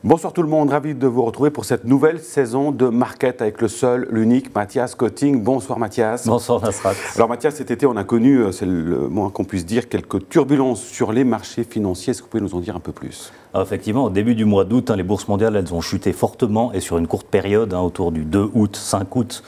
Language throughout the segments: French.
Bonsoir tout le monde, ravi de vous retrouver pour cette nouvelle saison de Market avec le seul, l'unique Mathias Cotting. Bonsoir Mathias. Bonsoir Nasrat. Alors Mathias, cet été on a connu, c'est le moins qu'on puisse dire, quelques turbulences sur les marchés financiers. Est-ce que vous pouvez nous en dire un peu plus ? Alors, effectivement, au début du mois d'août, les bourses mondiales elles ont chuté fortement et sur une courte période, autour du 2 août, 5 août.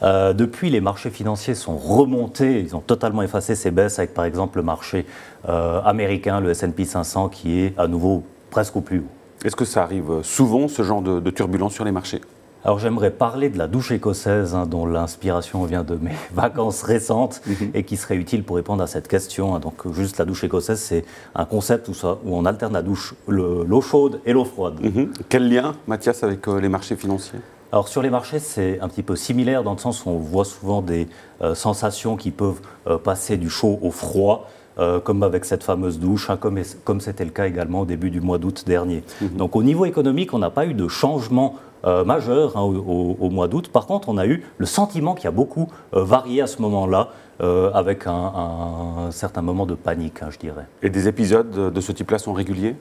Depuis, les marchés financiers sont remontés, ils ont totalement effacé ces baisses avec par exemple le marché américain, le S&P 500 qui est à nouveau presque au plus haut. Est-ce que ça arrive souvent, ce genre de turbulence sur les marchés ? Alors j'aimerais parler de la douche écossaise dont l'inspiration vient de mes vacances récentes et qui serait utile pour répondre à cette question. Donc juste la douche écossaise, c'est un concept où on alterne la douche, l'eau chaude et l'eau froide. Quel lien, Mathias, avec les marchés financiers ? Alors sur les marchés, c'est un petit peu similaire dans le sens où on voit souvent des sensations qui peuvent passer du chaud au froid. Comme avec cette fameuse douche, comme c'était le cas également au début du mois d'août dernier. Donc au niveau économique, on n'a pas eu de changement majeur au mois d'août. Par contre, on a eu le sentiment qui a beaucoup varié à ce moment-là, avec un certain moment de panique, je dirais. Et des épisodes de ce type-là sont réguliers ?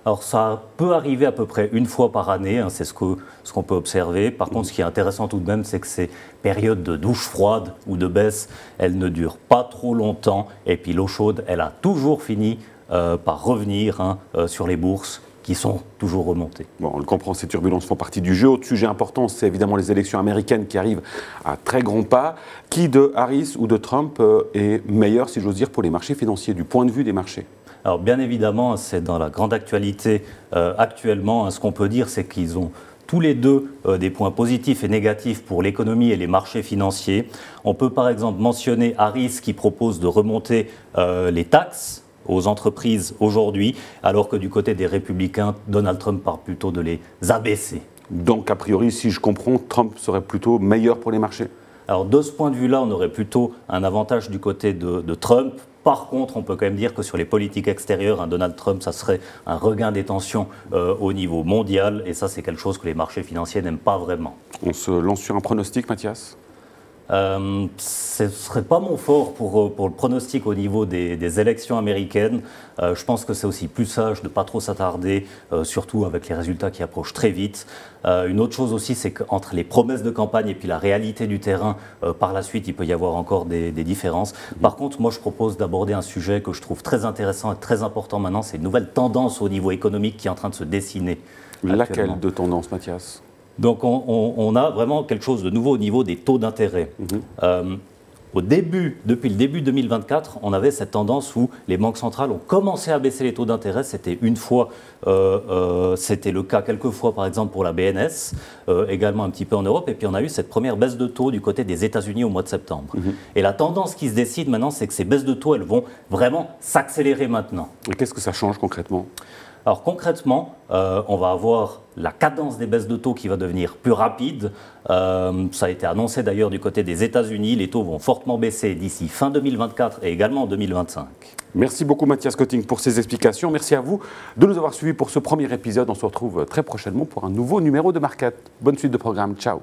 Alors ça peut arriver à peu près une fois par année, c'est ce qu'on peut observer. Par contre, ce qui est intéressant tout de même, c'est que ces périodes de douche froide ou de baisse, elles ne durent pas trop longtemps. Et puis l'eau chaude, elle a toujours fini par revenir sur les bourses qui sont toujours remontées. Bon, on le comprend, ces turbulences font partie du jeu. Autre sujet important, c'est évidemment les élections américaines qui arrivent à très grands pas. Qui de Harris ou de Trump est meilleur, si j'ose dire, pour les marchés financiers, du point de vue des marchés ? Alors bien évidemment, c'est dans la grande actualité actuellement. Ce qu'on peut dire, c'est qu'ils ont tous les deux des points positifs et négatifs pour l'économie et les marchés financiers. On peut par exemple mentionner Harris qui propose de remonter les taxes aux entreprises aujourd'hui, alors que du côté des républicains, Donald Trump parle plutôt de les abaisser. Donc a priori, si je comprends, Trump serait plutôt meilleur pour les marchés ? Alors de ce point de vue-là, on aurait plutôt un avantage du côté de Trump. Par contre, on peut quand même dire que sur les politiques extérieures, Donald Trump, ça serait un regain des tensions au niveau mondial. Et ça, c'est quelque chose que les marchés financiers n'aiment pas vraiment. On se lance sur un pronostic, Mathias ? Ce ne serait pas mon fort pour le pronostic au niveau des élections américaines. Je pense que c'est aussi plus sage de ne pas trop s'attarder, surtout avec les résultats qui approchent très vite. Une autre chose aussi, c'est qu'entre les promesses de campagne et puis la réalité du terrain, par la suite, il peut y avoir encore des différences. Par contre, moi, je propose d'aborder un sujet que je trouve très intéressant et très important maintenant. C'est une nouvelle tendance au niveau économique qui est en train de se dessiner. Laquelle de tendance, Mathias ? Donc on a vraiment quelque chose de nouveau au niveau des taux d'intérêt. Depuis le début 2024, on avait cette tendance où les banques centrales ont commencé à baisser les taux d'intérêt. C'était c'était le cas quelques fois par exemple pour la BNS, également un petit peu en Europe. Et puis on a eu cette première baisse de taux du côté des États-Unis au mois de septembre. Et la tendance qui se décide maintenant, c'est que ces baisses de taux, elles vont vraiment s'accélérer maintenant. Et qu'est-ce que ça change concrètement ? Alors concrètement, on va avoir la cadence des baisses de taux qui va devenir plus rapide. Ça a été annoncé d'ailleurs du côté des États-Unis. Les taux vont fortement baisser d'ici fin 2024 et également en 2025. Merci beaucoup Mathias Cotting pour ces explications. Merci à vous de nous avoir suivis pour ce premier épisode. On se retrouve très prochainement pour un nouveau numéro de Market. Bonne suite de programme. Ciao.